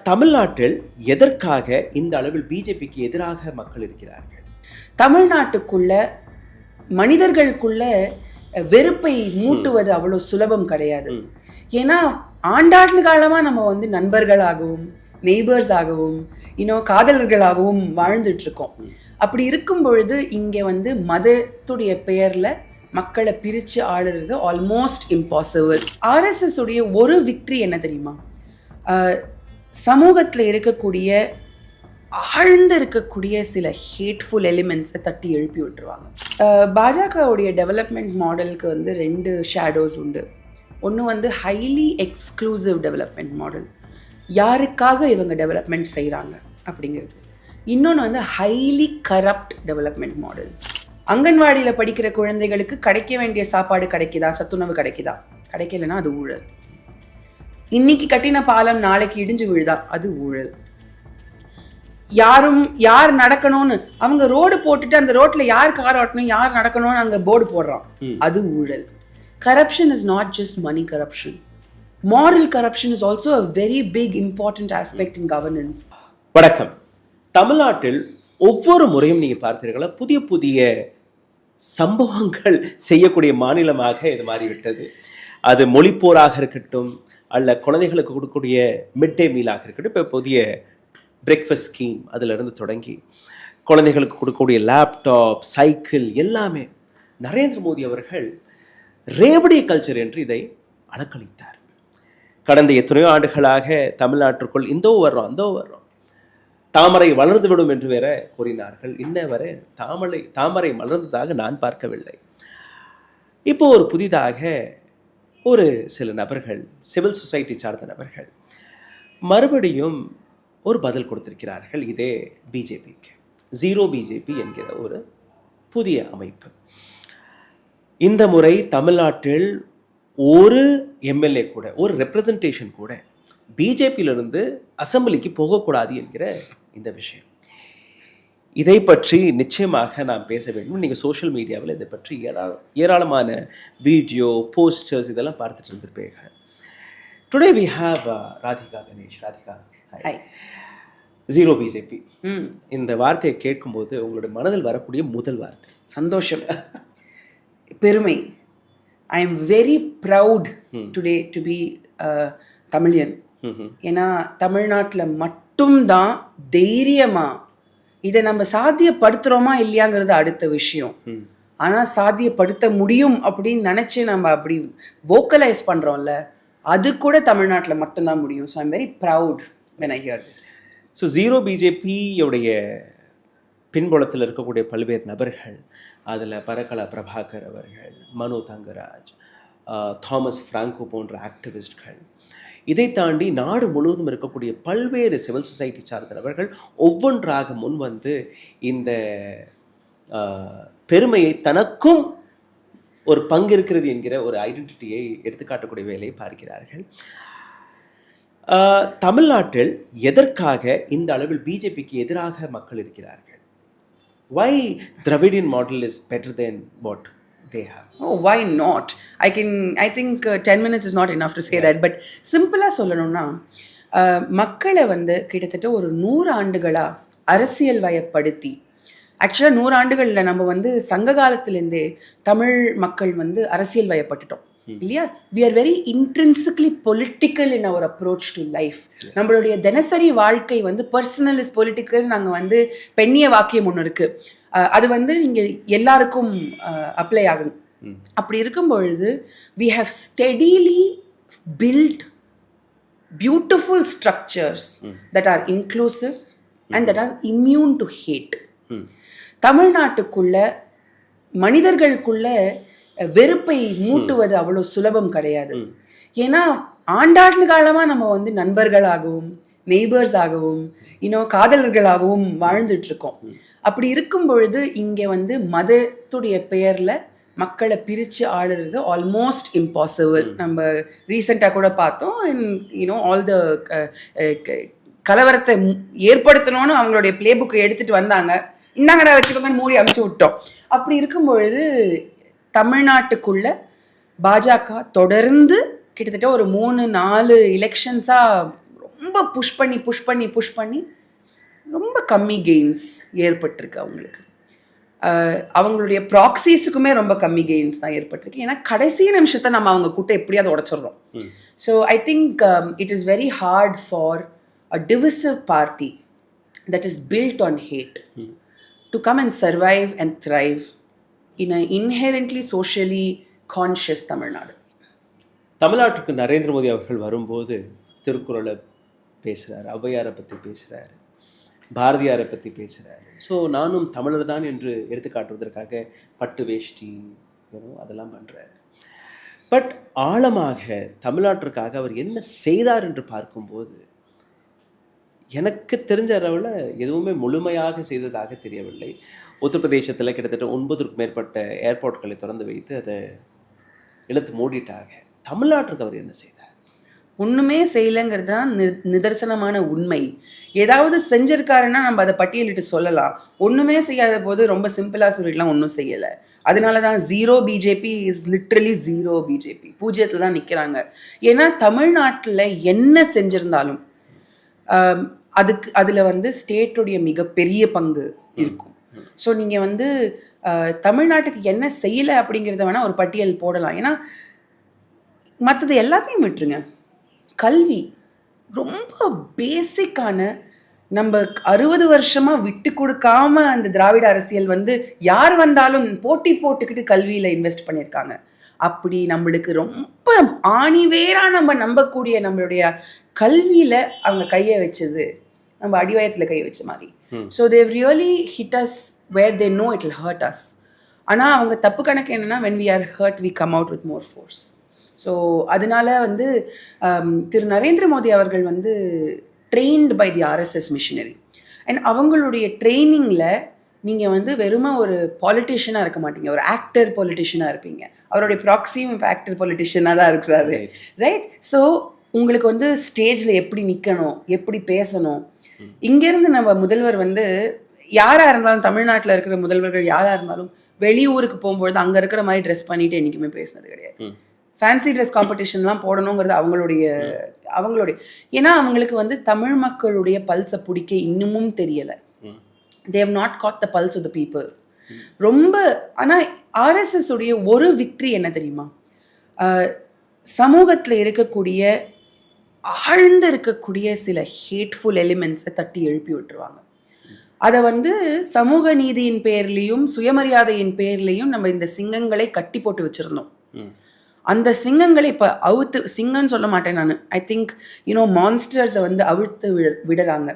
தமிழ்நாட்டில் எதற்காக இந்த அளவில் பிஜேபிக்கு எதிராக மக்கள் இருக்கிறார்கள்? தமிழ்நாட்டுக்குள்ள மனிதர்களுக்குள்ள வெறுப்பை மூட்டுவது அவ்வளோ சுலபம் கிடையாது. ஏன்னா ஆண்டாண்டு காலமா நம்ம நண்பர்களாகவும் நெய்பர்ஸ் ஆகவும் காதலர்களாகவும் வாழ்ந்துட்டு இருக்கோம். அப்படி இருக்கும் பொழுது இங்கே மதத்துடைய பெயர்ல மக்களை பிரிச்சு ஆளுறது ஆல்மோஸ்ட் இம்பாசிபிள். ஆர்எஸ்எஸ் உடைய ஒரு விக்ட்ரி என்ன தெரியுமா? சமூகத்தில் இருக்கக்கூடிய ஆழ்ந்து இருக்கக்கூடிய சில ஹேட்ஃபுல் எலிமெண்ட்ஸை தட்டி எழுப்பி விட்டுருவாங்க. பாஜகவுடைய டெவலப்மெண்ட் மாடலுக்கு 2 ஷேடோஸ் உண்டு. ஒன்று ஹைலி எக்ஸ்க்ளூசிவ் டெவலப்மெண்ட் மாடல், யாருக்காக இவங்க டெவலப்மெண்ட் செய்கிறாங்க அப்படிங்கிறது. இன்னொன்று ஹைலி கரப்ட் டெவலப்மெண்ட் மாடல். அங்கன்வாடியில் படிக்கிற குழந்தைகளுக்கு கிடைக்க வேண்டிய சாப்பாடு கிடைக்குதா, சத்துணவு கிடைக்குதா? கிடைக்கலன்னா அது ஊழல். இன்னைக்கு கட்டின பாலம் நாளைக்கு இடிஞ்சு விழுதா? அது ஊழல். யார் நடக்கணும்னு அவங்க ரோடு போட்டுட்டு அந்த ரோட்ல யார் கார் ஓட்டணும், யார் நடக்கணும்னு அங்க போர்டு போடுறான், அது ஊழல். Corruption is not just money corruption. Moral corruption is also a very big important aspect in governance. வணக்கம். தமிழ்நாட்டில் ஒவ்வொரு முறையும் நீங்க பார்த்தீர்களா, புதிய புதிய சம்பவங்கள் செய்யக்கூடிய மாநிலமாக இது மாறிவிட்டது. அது மொழிப்போராக இருக்கட்டும், அல்ல குழந்தைகளுக்கு கொடுக்கக்கூடிய மிட் டே மீலாக இருக்கட்டும். இப்போ புதிய பிரேக்ஃபாஸ்ட் ஸ்கீம் அதிலிருந்து தொடங்கி குழந்தைகளுக்கு கொடுக்கக்கூடிய லேப்டாப், சைக்கிள் எல்லாமே நரேந்திர மோடி அவர்கள் ரேவடி கல்ச்சர் என்று இதை அலக்களித்தார். கடந்த எத்தனையோ ஆண்டுகளாக தமிழ்நாட்டிற்குள் இந்தோ வர்றோம் அந்தோ வர்றோம், தாமரை வளர்ந்து விடும் என்று வேற கூறினார்கள். இன்ன வரை தாமரை மலர்ந்ததாக நான் பார்க்கவில்லை. இப்போ ஒரு புதிதாக ஒரு சில நபர்கள், சிவில் சொசைட்டி சார்ந்த நபர்கள் மறுபடியும் ஒரு பதில் கொடுத்திருக்கிறார்கள். இதே பிஜேபிக்கு ஜீரோ பிஜேபி என்கிற ஒரு புதிய அமைப்பு. இந்த முறை தமிழ்நாட்டில் ஒரு எம்எல்ஏ கூட, ஒரு ரெப்ரசன்டேஷன் கூட பிஜேபியிலிருந்து அசம்பிளிக்கு போகக்கூடாது என்கிற இந்த விஷயம். இதை பற்றி நிச்சயமாக நாம் பேச வேண்டும். நீங்கள் சோஷியல் மீடியாவில் இதை பற்றி ஏராளமான வீடியோ, போஸ்டர்ஸ் இதெல்லாம் பார்த்துட்டு இருந்திருப்பீங்க. Today we have Radhika Ganesh. Radhika, hi. Zero BJP இந்த வார்த்தையை கேட்கும்போது உங்களுடைய மனதில் வரக்கூடிய முதல் வார்த்தை? சந்தோஷம், பெருமை. I am very proud today to be Tamilian. ஏன்னா தமிழ்நாட்டில் மட்டும்தான் தைரியமா இதை நம்ம சாத்தியப்படுத்துகிறோமா இல்லையாங்கிறது அடுத்த விஷயம். ஆனால் சாத்தியப்படுத்த முடியும் அப்படின்னு நினச்சி நம்ம அப்படி வோக்கலைஸ் பண்ணுறோம்ல, அது கூட தமிழ்நாட்டில் மட்டும்தான் முடியும். So I'm very proud when I hear this. So zero பிஜேபியோடைய பின்புலத்தில் இருக்கக்கூடிய பல்வேறு நபர்கள், அதில் பரக்கலா பிரபாகர் அவர்கள், மனோ தங்கராஜ், தாமஸ் ஃப்ராங்கோ போன்ற ஆக்டிவிஸ்ட்கள், இதை தாண்டி நாடு முழுவதும் இருக்கக்கூடிய பல்வேறு சிவில் சொசைட்டி சார்ந்த நபர்கள் ஒவ்வொன்றாக முன் வந்து இந்த பெருமையை தனக்கும் ஒரு பங்கு இருக்கிறது என்கிற ஒரு ஐடென்டிட்டியை எடுத்துக்காட்டக்கூடிய வேலையை பார்க்கிறார்கள். தமிழ்நாட்டில் எதற்காக இந்த அளவில் பிஜேபிக்கு எதிராக மக்கள் இருக்கிறார்கள்? Why Dravidian model is better than what they have? Oh, why not? I think 10 minutes is not enough to say that. But சிம்பிளாக சொல்லணும்னா, மக்களை கிட்டத்தட்ட ஒரு 100 ஆண்டுகளா அரசியல் வயப்படுத்தி, ஆக்சுவலாக 100 ஆண்டுகளில் நம்ம சங்க காலத்திலேருந்தே தமிழ் மக்கள் அரசியல் வயப்பட்டுட்டோம் இல்லையா? we are very intrinsically political in our approach to life. நம்மளுடைய தினசரி வாழ்க்கை personal is political. நாங்கள் பெண்ணிய வாக்கியம் ஒன்று இருக்கு, அது இங்கே எல்லாருக்கும் அப்ளை ஆகும். அப்படி இருக்கும் பொழுது we have steadily built beautiful structures that are inclusive and that are immune to hate. தமிழ்நாட்டுக்குள்ள மனிதர்களுக்குள்ள வெறுப்பை மூட்டுவது அவ்வளோ சுலபம் கிடையாது. ஏன்னா ஆண்டாண்டு காலமா நம்ம நண்பர்களாகவும் நெய்பர்ஸ் ஆகவும் காதலர்களாகவும் வாழ்ந்துட்டு இருக்கோம். அப்படி இருக்கும் பொழுது இங்கே மதத்துடைய பெயர்ல மக்களை பிரித்து ஆளுறது ஆல்மோஸ்ட் இம்பாசிபிள். நம்ம ரீசெண்டாக கூட பார்த்தோம், ஆல் த கலவரத்தை ஏற்படுத்தணும்னு அவங்களுடைய பிளே புக்கை எடுத்துட்டு வந்தாங்க, இன்னாங்கடா வச்சுக்கோங்கன்னு மூடி அனுப்பிச்சு விட்டோம். அப்படி இருக்கும் பொழுது தமிழ்நாட்டுக்குள்ள பாஜக தொடர்ந்து கிட்டத்தட்ட ஒரு 3-4 எலெக்ஷன்ஸாக ரொம்ப புஷ் பண்ணி ரொம்ப கம்மி கெயின்ஸ் ஏற்பட்டிருக்கு அவங்களுக்கு. அவங்களுடைய ப்ராக்சிஸுக்குமே ரொம்ப கம்மி கெயின்ஸ் தான் ஏற்பட்டிருக்கு. ஏன்னா கடைசி நிமிஷத்தை நம்ம அவங்க கூட்ட எப்படியாவது உடச்சிடுறோம். So I think it is very hard for a divisive party that is built on hate to come and survive and thrive in a inherently socially conscious Tamil Nadu. தமிழ்நாட்டுக்கு நரேந்திர மோடி அவர்கள் வரும்போது திருக்குறளை பேசுகிறார், ஔவையாரை பற்றி பேசுகிறாரு, பாரதியாரை பற்றி பேசுகிறாரு. ஸோ நானும் தமிழர் தான் என்று எடுத்துக்காட்டுவதற்காக பட்டு வேஷ்டி அதெல்லாம் பண்ணுறாரு. பட் ஆழமாக தமிழ்நாட்டிற்காக அவர் என்ன செய்தார் என்று பார்க்கும்போது எனக்கு தெரிஞ்ச அளவில் எதுவுமே முழுமையாக செய்ததாக தெரியவில்லை. உத்தரப்பிரதேசத்தில் கிட்டத்தட்ட 9க்கும் மேற்பட்ட ஏர்போர்ட்களை திறந்து வைத்து அதை இழுத்து மூடிட்டாங்க. தமிழ்நாட்டுக்கு அவர் என்ன செய்தார்? ஒன்றுமே செய்யலைங்கிறது தான் நிதர்சனமான உண்மை. ஏதாவது செஞ்சிருக்காருன்னா நம்ம அதை பட்டியலிட்டு சொல்லலாம். ஒன்றுமே செய்யாத போது ரொம்ப சிம்பிளாக சொல்லிடலாம் ஒன்றும் செய்யலை. அதனால தான் 0 பிஜேபி இஸ் லிட்ரலி 0 பிஜேபி. பூஜ்ஜியத்தில் தான் நிற்கிறாங்க. ஏன்னா தமிழ்நாட்டில் என்ன செஞ்சிருந்தாலும் அதில் வந்து ஸ்டேட்டுடைய மிகப்பெரிய பங்கு இருக்கும். ஸோ நீங்கள் தமிழ்நாட்டுக்கு என்ன செய்யலை அப்படிங்கிறத வேணால் ஒரு பட்டியல் போடலாம். ஏன்னா மற்றது எல்லாத்தையும் விட்டுருங்க. கல்வி ரொம்ப பேசிக்கான நம்ம 60 வருஷமாக விட்டு கொடுக்காம அந்த திராவிட அரசியல் யார் வந்தாலும் போட்டி போட்டுக்கிட்டு கல்வியில் இன்வெஸ்ட் பண்ணியிருக்காங்க. அப்படி நம்மளுக்கு ரொம்ப ஆணிவேராக நம்ம நம்பக்கூடிய நம்மளுடைய கல்வியில் அவங்க கையை வச்சது நம்ம அடிவயத்தில் கையை வச்ச மாதிரி. So they really hit us where they know it will hurt us. ஆனால் அவங்க தப்பு கணக்கு என்னென்னா when we are hurt we come out with more force. So அதனால திரு நரேந்திர மோடி அவர்கள் trained by the RSS machinery. And அவங்களுடைய ட்ரைனிங்கில் நீங்கள் வெறும ஒரு பாலிட்டிஷியனாக இருக்க மாட்டீங்க, ஒரு ஆக்டர் பாலிட்டிஷியனாக இருப்பீங்க. அவருடைய ப்ராக்சியும் இப்போ ஆக்டர் பாலிட்டிஷியனாக தான் இருக்கிறாரு, ரைட்? ஸோ உங்களுக்கு ஸ்டேஜில் எப்படி நிற்கணும், எப்படி பேசணும். இங்கேருந்து நம்ம முதல்வர் யாராக இருந்தாலும், தமிழ்நாட்டில் இருக்கிற முதல்வர்கள் யாராக இருந்தாலும் வெளியூருக்கு போகும்பொழுது அங்கே இருக்கிற மாதிரி ட்ரெஸ் பண்ணிட்டு என்றைக்குமே பேசினது கிடையாது. ஃபேன்சி ட்ரெஸ் காம்படிஷன்லாம் போடணுங்கிறது அவங்களுடைய ஏன்னா அவங்களுக்கு தமிழ் மக்களுடைய பல்ஸை பிடிக்க இன்னமும் தெரியலை. they have not caught the pulse of the people. ரொம்ப ஆனால் ஆர்எஸ்எஸ் உடைய ஒரு விக்ட்ரி என்ன தெரியுமா? சமூகத்தில் இருக்கக்கூடிய ஆழ்ந்து இருக்கக்கூடிய சில ஹேட்ஃபுல் எலிமெண்ட்ஸை தட்டி எழுப்பி விட்டுருவாங்க. அதை சமூக நீதியின் பேர்லேயும் சுயமரியாதையின் பேர்லேயும் நம்ம இந்த சிங்கங்களை கட்டி போட்டு வச்சுருந்தோம். அந்த சிங்கங்களை இப்போ சிங்கம்னு சொல்ல மாட்டேன் நான், ஐ திங்க் மான்ஸ்டர்ஸை அவிழ்த்து விடுறாங்க.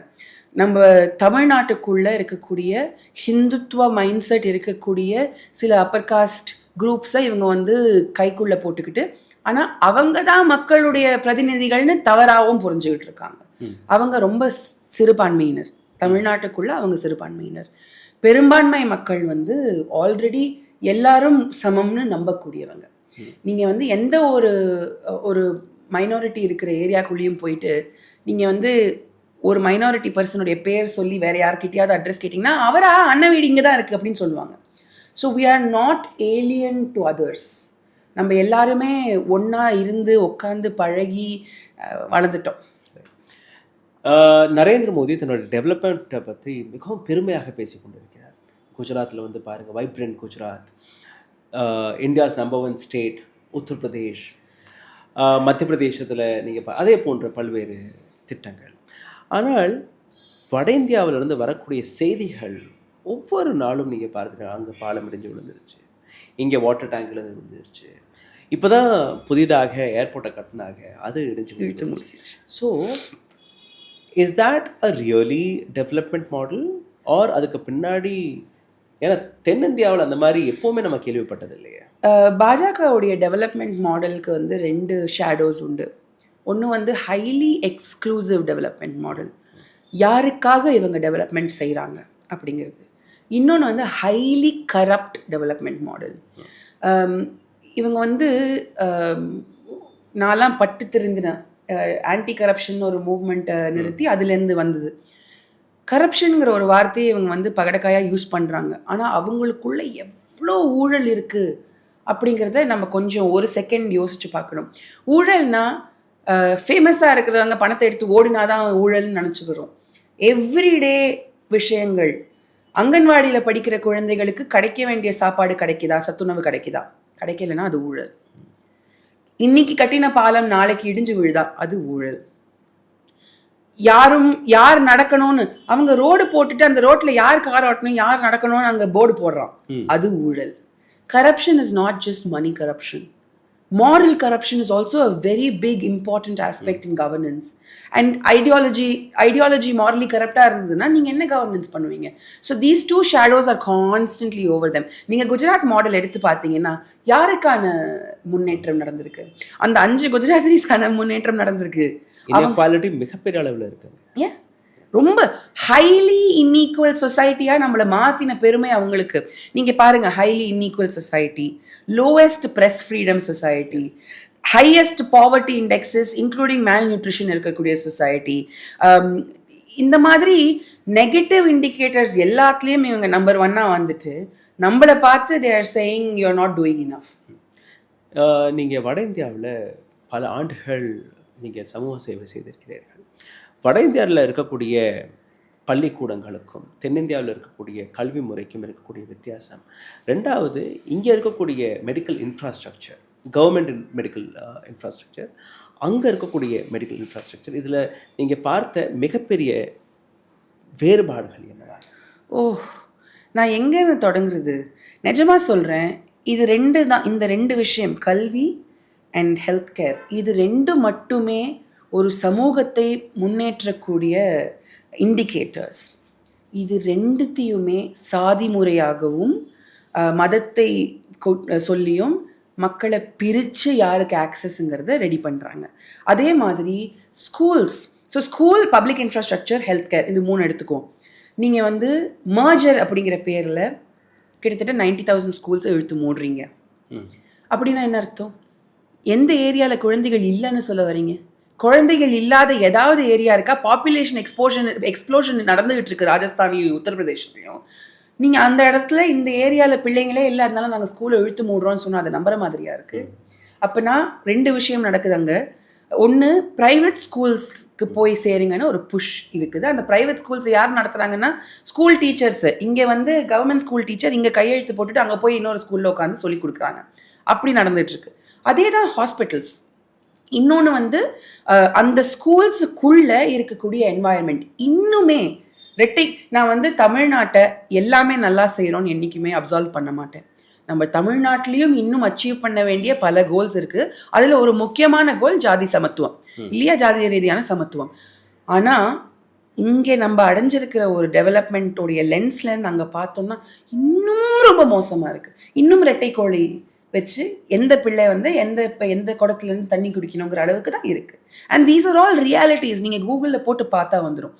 நம்ம தமிழ்நாட்டுக்குள்ளே இருக்கக்கூடிய ஹிந்துத்துவ மைண்ட் செட் இருக்கக்கூடிய சில அப்பர் காஸ்ட் குரூப்ஸை இவங்க கைக்குள்ளே போட்டுக்கிட்டு, ஆனால் அவங்க தான் மக்களுடைய பிரதிநிதிகள்னு தவறாகவும் புரிஞ்சுக்கிட்டு இருக்காங்க. அவங்க ரொம்ப சிறுபான்மையினர், தமிழ்நாட்டுக்குள்ளே அவங்க சிறுபான்மையினர். பெரும்பான்மை மக்கள் ஆல்ரெடி எல்லாரும் சமம்னு நம்பக்கூடியவங்க. நீங்கள் எந்த ஒரு மைனாரிட்டி இருக்கிற ஏரியாக்குள்ளேயும் போயிட்டு நீங்கள் ஒரு மைனாரிட்டி பர்சனுடைய பேர் சொல்லி வேற யார்கிட்டயாவது அட்ரஸ் கேட்டிங்கன்னா அவரா அண்ணன் வீடு இங்கே தான் இருக்குது அப்படின்னு சொல்லுவாங்க. So we are not alien to others. நம்ம எல்லாருமே ஒன்றா இருந்து உட்காந்து பழகி வளர்ந்துட்டோம். நரேந்திர மோடி தன்னோட டெவலப்மெண்ட்டை பற்றி மிகவும் பெருமையாக பேசி கொண்டிருக்கிறார். குஜராத்தில் பாருங்கள், vibrant Gujarat, India's number 1 state Uttar Pradesh, மத்திய பிரதேசத்தில் நீங்கள் அதே போன்ற பல்வேறு திட்டங்கள். ஆனால் வட இந்தியாவிலிருந்து வரக்கூடிய செய்திகள் ஒவ்வொரு நாளும் நீங்கள் பார்த்துக்கலாம், அங்கே பாலம் இடிஞ்சு விழுந்துருச்சு, இங்கே வாட்டர் டேங்கில் விழுந்துருச்சு, இப்போ தான் புதிதாக ஏர்போர்ட்டை கட்டினாங்க, அது இடிஞ்சு விழுந்துருச்சு. So is that a really development model or அதுக்கு பின்னாடி? ஏன்னா தென்னிந்தியாவில் அந்த மாதிரி எப்போவுமே நம்ம கேள்விப்பட்டது இல்லையா? பாஜகவுடைய டெவலப்மெண்ட் மாடலுக்கு 2 ஷேடோஸ் உண்டு. ஒன்று ஹைலி எக்ஸ்க்ளூசிவ் டெவலப்மெண்ட் மாடல், யாருக்காக இவங்க டெவலப்மெண்ட் செய்கிறாங்க அப்படிங்கிறது. இன்னொன்று ஹைலி கரப்ட் டெவலப்மெண்ட் மாடல். இவங்க நான்லாம் பட்டு தெரிந்தின ஆன்டி கரப்ஷன் ஒரு மூவ்மெண்ட்டை நிறுத்தி அதுலேருந்து வந்தது. கரப்ஷனுங்கிற ஒரு வார்த்தையை இவங்க பகடக்காயாக யூஸ் பண்ணுறாங்க. ஆனால் அவங்களுக்குள்ள எவ்வளோ ஊழல் இருக்குது அப்படிங்கிறத நம்ம கொஞ்சம் ஒரு செகண்ட் யோசித்து பார்க்கணும். ஊழல்னா ஃபேமஸாக இருக்கிறவங்க பணத்தை எடுத்து ஓடினாதான் ஊழல்னு நினச்சிக்கிறோம். எவ்ரிடே விஷயங்கள், அங்கன்வாடியில் படிக்கிற குழந்தைகளுக்கு கிடைக்க வேண்டிய சாப்பாடு கிடைக்குதா, சத்துணவு கிடைக்குதா, கிடைக்கலன்னா அது ஊழல். இன்னைக்கு கட்டின பாலம் நாளைக்கு இடிஞ்சு விழுதா, அது ஊழல். யார் நடக்கணும்னு அவங்க ரோடு போட்டுட்டு அந்த ரோட்ல யார் கார் ஓட்டணும், யார் நடக்கணும்னு அங்க போர்டு போடுறான், அது ஊழல். Corruption is not just money corruption. Moral corruption is also a very big important aspect in governance. And ideology morally corrupt-ஆ இருந்ததுன்னா நீங்கள் என்ன கவர்னன்ஸ் பண்ணுவீங்க? So these two shadows are constantly over them. நீங்கள் குஜராத் மாடல் எடுத்து பார்த்தீங்கன்னா யாருக்கான முன்னேற்றம் நடந்திருக்கு? அந்த 5 குஜராத்திஸ்க்கான முன்னேற்றம் நடந்திருக்கு. இன்இக்வாலிட்டி மிகப்பெரிய அளவில் இருக்கு. ஏன் ரொம்ப ஹைலி இன்ஈக்குவல் சொசைட்டியாக நம்மளை மாற்றின பெருமை அவங்களுக்கு. நீங்கள் பாருங்கள், highly unequal society, lowest press freedom society, highest poverty indexes including மேல் நியூட்ரிஷன் இருக்கக்கூடிய சொசைட்டி. இந்த மாதிரி நெகட்டிவ் இண்டிகேட்டர்ஸ் எல்லாத்துலேயும் இவங்க நம்பர் 1 வந்துட்டு நம்மளை பார்த்து they are saying you are not doing enough. நீங்கள் வட இந்தியாவில் பல ஆண்டுகள் நீங்கள் சமூக சேவை செய்திருக்கிறீர்கள். வட இந்தியாவில் இருக்கக்கூடிய பள்ளிக்கூடங்களுக்கும் தென்னிந்தியாவில் இருக்கக்கூடிய கல்வி முறைக்கும் இருக்கக்கூடிய வித்தியாசம். 2வது, இங்கே இருக்கக்கூடிய medical infrastructure, government medical infrastructure, அங்கே இருக்கக்கூடிய மெடிக்கல் இன்ஃப்ராஸ்ட்ரக்சர், இதில் நீங்கள் பார்த்த மிகப்பெரிய வேறுபாடுகள் என்னவா? நான் எங்கேருந்து தொடங்குறது? நிஜமாக சொல்கிறேன், இது 2 தான். இந்த 2 விஷயம், கல்வி அண்ட் ஹெல்த் கேர், இது 2 மட்டுமே ஒரு சமூகத்தை முன்னேற்றக்கூடிய இண்டிகேட்டர்ஸ். இது 2த்தையுமே சாதி முறையாகவும் மதத்தை சொல்லியும் மக்களை பிரித்து யாருக்கு ஆக்சஸ்ங்கிறத ரெடி பண்ணுறாங்க. அதே மாதிரி schools, school, public infrastructure, health care, இது 3 எடுத்துக்குவோம். நீங்கள் மர்ஜர் அப்படிங்கிற பேரில் கிட்டத்தட்ட 90,000 ஸ்கூல்ஸை இழுத்து மூடுறீங்க. அப்படின்னா என்ன அர்த்தம்? எந்த ஏரியாவில் குழந்தைகள் இல்லைன்னு சொல்ல வரீங்க? குழந்தைகள் இல்லாத ஏதாவது ஏரியா இருக்கா? பாப்புலேஷன் எக்ஸ்ப்ளோஷன் நடந்துகிட்டு இருக்கு ராஜஸ்தான்லையும் உத்தரப்பிரதேஷ்லையும். நீங்கள் அந்த இடத்துல இந்த ஏரியாவில் பிள்ளைங்களே இல்லாதனால நாங்கள் ஸ்கூலை இழுத்து மூடுறோம்னு சொன்னால் அது நம்புற மாதிரியா இருக்குது? அப்போனா 2 விஷயம் நடக்குது அங்கே. ஒன்று, ப்ரைவேட் ஸ்கூல்ஸ்க்கு போய் சேருங்கன்னு ஒரு புஷ் இருக்குது. அந்த ப்ரைவேட் ஸ்கூல்ஸ் யார் நடத்துகிறாங்கன்னா ஸ்கூல் டீச்சர்ஸு. இங்கே கவர்மெண்ட் ஸ்கூல் டீச்சர் இங்கே கையெழுத்து போட்டுட்டு அங்கே போய் இன்னொரு ஸ்கூலில் உட்காந்து சொல்லி கொடுக்குறாங்க. அப்படி நடந்துகிட்ருக்கு. அதே தான் ஹாஸ்பிட்டல்ஸ். இன்னொன்று அந்த ஸ்கூல்ஸுக்குள்ளே இருக்கக்கூடிய என்வாயர்மெண்ட் இன்னுமே நான் தமிழ்நாட்டை எல்லாமே நல்லா செய்கிறோன்னு என்றைக்குமே அப்சால்வ் பண்ண மாட்டேன். நம்ம தமிழ்நாட்டிலையும் இன்னும் அச்சீவ் பண்ண வேண்டிய பல கோல்ஸ் இருக்குது. அதில் ஒரு முக்கியமான கோல் ஜாதி சமத்துவம் இல்லையா, ஜாதிய ரீதியான சமத்துவம். ஆனால் இங்கே நம்ம அடைஞ்சிருக்கிற ஒரு டெவலப்மெண்ட்டோடைய லென்ஸ்லேருந்து அங்கே பார்த்தோம்னா இன்னும் ரொம்ப மோசமாக இருக்குது. இன்னும் ரெட்டைக்கோழி வச்சு எந்த பிள்ளை எந்த குடத்துலேருந்து தண்ணி குடிக்கணுங்கிற அளவுக்கு தான் இருக்குது. And these are all realities. நீங்கள் கூகுளில் போட்டு பார்த்தா வந்துடும்.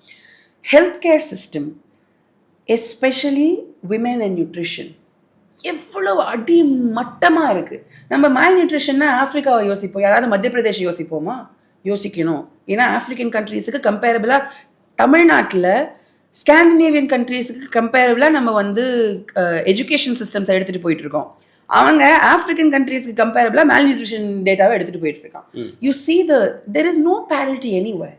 Health care system, especially women and nutrition, எவ்வளோ அடி மட்டமாக இருக்குது. நம்ம மேல் நியூட்ரிஷன்னா ஆஃப்ரிக்காவை யோசிப்போம், யாராவது மத்திய பிரதேஷ் யோசிப்போமா? யோசிக்கணும். ஏன்னா ஆஃப்ரிக்கன் கண்ட்ரீஸுக்கு கம்பேரபிளாக தமிழ்நாட்டில் ஸ்காண்டினேவியன் கண்ட்ரீஸுக்கு கம்பேரபிளாக நம்ம எஜுகேஷன் சிஸ்டம்ஸை எடுத்துகிட்டு போயிட்டுருக்கோம். அவங்க ஆஃப்ரிக்கன் கண்ட்ரீஸ்க்கு கம்பேரபிளாக மேல் நியூட்ரிஷன் டேட்டாவை எடுத்துகிட்டு போயிட்டு இருக்கான். You see there is no parity anywhere.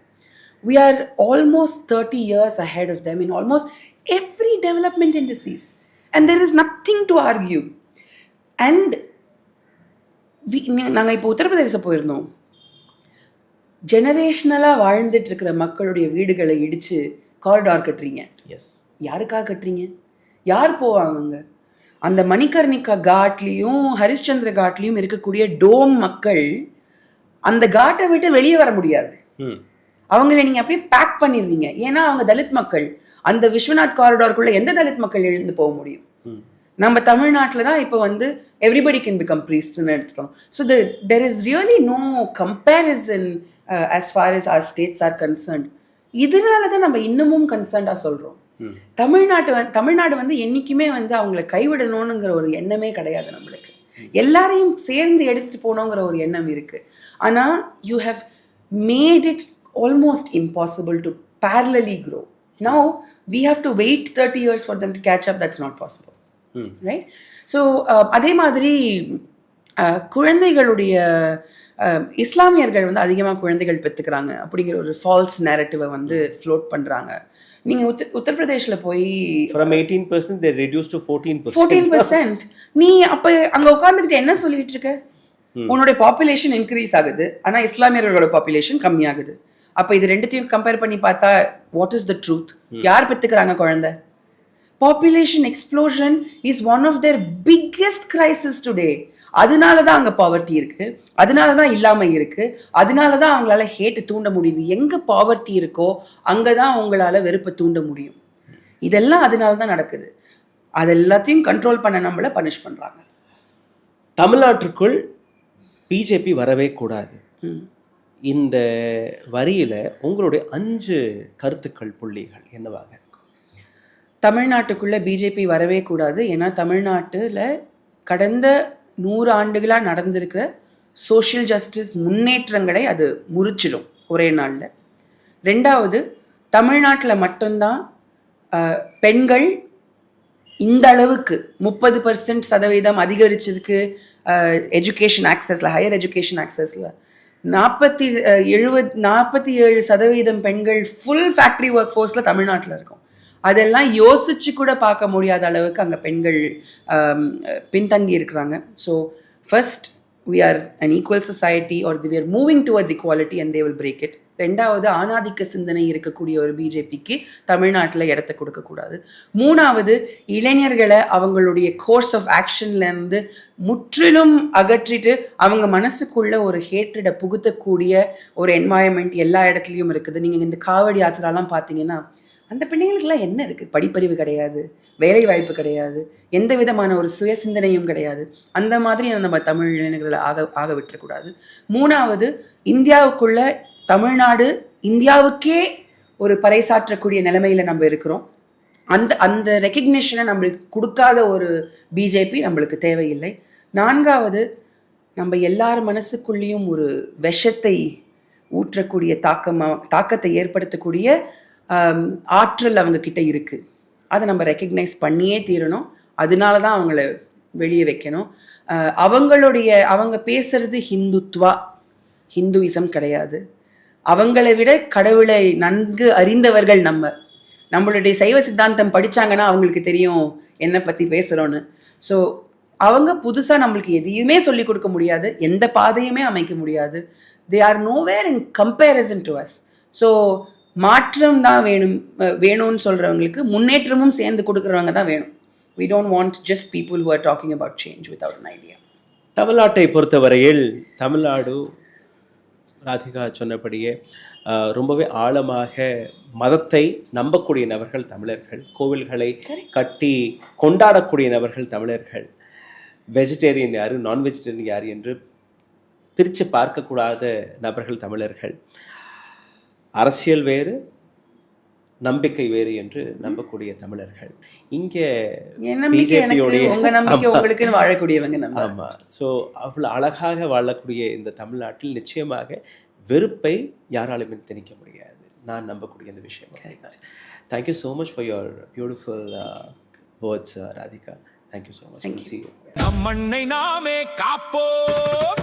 We are almost 30 years ahead of them in almost every development indices. And there is nothing to argue. And நாங்கள் இப்போ உத்தரப்பிரதேசம் போயிருந்தோம். ஜெனரேஷனலாக வாழ்ந்துட்டு இருக்கிற மக்களுடைய வீடுகளை இடித்து காரிடார் கட்டுறீங்க. எஸ், யாருக்காக கட்டுறீங்க? யார் போவாங்க? அந்த மணிகர்ணிகா காட்லேயும் ஹரிஷ்சந்திர காட்லேயும் இருக்கக்கூடிய டோம் மக்கள் அந்த காட்டை விட்டு வெளியே வர முடியாது. அவங்கள நீங்கள் அப்படியே பேக் பண்ணிடுறீங்க. ஏன்னா அவங்க தலித் மக்கள். அந்த விஸ்வநாத் காரிடாருக்குள்ளே எந்த தலித் மக்கள் எழுந்து போக முடியும்? நம்ம தமிழ்நாட்டில் தான் இப்போ எவ்ரிபடி கேன் பிகம் ப்ரீஸ்ட்னு எடுத்துக்கணும். So there is really no comparison as far as our states are concerned. இதனால தான் நம்ம இன்னமும் கன்சர்ன்டாக சொல்கிறோம். தமிழ்நாடு என்றைக்குமே அவங்கள கைவிடணுங்கிற ஒரு எண்ணமே கிடையாது நம்மளுக்கு. எல்லாரையும் சேர்ந்து எடுத்துகிட்டு போகணுங்கிற ஒரு எண்ணம் இருக்குது. ஆனால் you have made it almost impossible to parallelly grow. Now we have to wait 30 years for them to catch up. That's not possible. Right? So அதே மாதிரி குழந்தைகளுடைய இஸ்லாமியர்கள் வந்து அதிகமாக குழந்தைகள் பெற்றுக்கிறாங்க அப்படிங்கிற ஒரு ஃபால்ஸ் நேரட்டிவை வந்து ஃப்ளோட் பண்ணுறாங்க. நீங்கள் உத்தரப்பிரதேஷில் போய் from 18% they reduced to 14%. 14%. நீ அப்போ அங்கே உட்காந்துக்கிட்டு என்ன சொல்லிட்டு இருக்க? உன்னோட பாப்புலேஷன் இன்க்ரீஸ் ஆகுது, ஆனால் இஸ்லாமியர்களோட பாப்புலேஷன் கம்மியாகுது. அப்போ இது ரெண்டுத்தையும் கம்பேர் பண்ணி பார்த்தா வாட் இஸ் த ட்ரூத்? யார் பெற்றுக்கிறாங்க குழந்தை? Population explosion is one of their biggest crisis today. அதனால தான் அங்கே பாவர்ட்டி இருக்கு, அதனால தான் இல்லாமை இருக்கு, அதனால தான் அவங்களால ஹேட்டு தூண்ட முடியுது. எங்கே பாவர்ட்டி இருக்கோ அங்கே தான் அவங்களால வெறுப்பை தூண்ட முடியும். இதெல்லாம் அதனால தான் நடக்குது. அது எல்லாத்தையும் கண்ட்ரோல் பண்ண நம்மளை பனிஷ் பண்ணுறாங்க. தமிழ்நாட்டிற்குள் பிஜேபி வரவே கூடாது. இந்த வரியில உங்களுடைய 5 கருத்துக்கள் புள்ளிகள் என்னவாக இருக்கும்? தமிழ்நாட்டுக்குள்ளே பிஜேபி வரவே கூடாது. ஏன்னா தமிழ்நாட்டில் கடந்த 100 ஆண்டுகளாக நடந்திருக்கிற சோஷியல் ஜஸ்டிஸ் முன்னேற்றங்களை அது முறிச்சிடும் ஒரே நாளில். ரெண்டாவது, தமிழ்நாட்டில் மட்டும்தான் பெண்கள் இந்த அளவுக்கு 30% அதிகரிச்சிருக்கு எஜுகேஷன் ஆக்சஸில், ஹையர் எஜுகேஷன் ஆக்சஸில். 47% பெண்கள் ஃபுல் ஃபேக்ட்ரி ஒர்க் ஃபோர்ஸில் தமிழ்நாட்டில் இருக்கும். அதெல்லாம் யோசிச்சு கூட பார்க்க முடியாத அளவுக்கு அங்கே பெண்கள் பின்தங்கி இருக்கிறாங்க. So first, we are an equal society or we are moving towards equality and they will break it. ரெண்டாவது, ஆணாதிக்க சிந்தனை இருக்கக்கூடிய ஒரு பிஜேபிக்கு தமிழ்நாட்டில் இடத்த கொடுக்கக்கூடாது. மூணாவது, இளைஞர்களை அவங்களுடைய கோர்ஸ் ஆஃப் ஆக்ஷன்லேருந்து முற்றிலும் அகற்றிட்டு அவங்க மனசுக்குள்ள ஒரு ஹேட்ரடை புகுத்தக்கூடிய ஒரு என்வாயன்மெண்ட் எல்லா இடத்துலையும் இருக்குது. நீங்கள் இந்த காவடி யாத்திராலாம் பார்த்தீங்கன்னா அந்த பிள்ளைங்களுக்கெல்லாம் என்ன இருக்குது? படிப்பறிவு கிடையாது, வேலை வாய்ப்பு கிடையாது, எந்த விதமான ஒரு சுய சிந்தனையும் கிடையாது. அந்த மாதிரி நம்ம தமிழ் இளைஞர்களை ஆக விட்டுறக்கூடாது. மூணாவது, இந்தியாவுக்குள்ள தமிழ்நாடு இந்தியாவுக்கே ஒரு பறைசாற்றக்கூடிய நிலைமையில் நம்ம இருக்கிறோம். அந்த ரெக்கக்னிஷனை நம்மளுக்கு கொடுக்காத ஒரு பிஜேபி நம்மளுக்கு தேவையில்லை. நான்காவது, நம்ம எல்லார் மனசுக்குள்ளேயும் ஒரு விஷத்தை ஊற்றக்கூடிய தாக்கத்தை ஏற்படுத்தக்கூடிய ஆற்றல் அவங்க கிட்ட இருக்கு. அதை நம்ம ரெக்கக்னைஸ் பண்ணியே தீரணும். அதனால தான் அவங்கள வெளியே வைக்கணும். அவங்க பேசுறது ஹிந்துயிசம் கிடையாது. அவங்களை விட கடவுளை நன்கு அறிந்தவர்கள் நம்மளுடைய சைவ சித்தாந்தம் படிச்சாங்கன்னா அவங்களுக்கு தெரியும் என்ன பத்தி பேசுறோன்னு. ஸோ அவங்க புதுசா நம்மளுக்கு எதையுமே சொல்லி கொடுக்க முடியாது, எந்த பாதையுமே அமைக்க முடியாது. They are nowhere in comparison to us. So மாற்றம் தான் வேணும்னு சொல்றவங்களுக்கு முன்னேற்றமும் சேர்ந்து கொடுக்குறவங்க தான் வேணும். We don't want just people who are talking about change without an idea. தமிழ்நாட்டை பொறுத்தவரையில் தமிழ்நாடு ராதிகா சொன்னபடியே ரொம்பவே ஆழமாக மதத்தை நம்பக்கூடிய நபர்கள் தமிழர்கள், கோவில்களை கட்டி கொண்டாடக்கூடிய நபர்கள் தமிழர்கள், வெஜிடேரியன் யாரு நான் வெஜிடேரியன் யார் என்று பிரித்து பார்க்கக்கூடாத நபர்கள் தமிழர்கள், அரசியல் வேறு நம்பிக்கை வேறு என்று நம்பக்கூடிய தமிழர்கள். இங்கே வாழக்கூடியவங்க. ஆமா. ஸோ அவ்வளோ அழகாக வாழக்கூடிய இந்த தமிழ்நாட்டில் நிச்சயமாக வெறுப்பை யாராலுமே திணிக்க முடியாது. நான் நம்பக்கூடிய இந்த விஷயம். Thank you so much for your beautiful words Radhika. Thank you so much. நம் மண்ணை நாமே காப்போம்.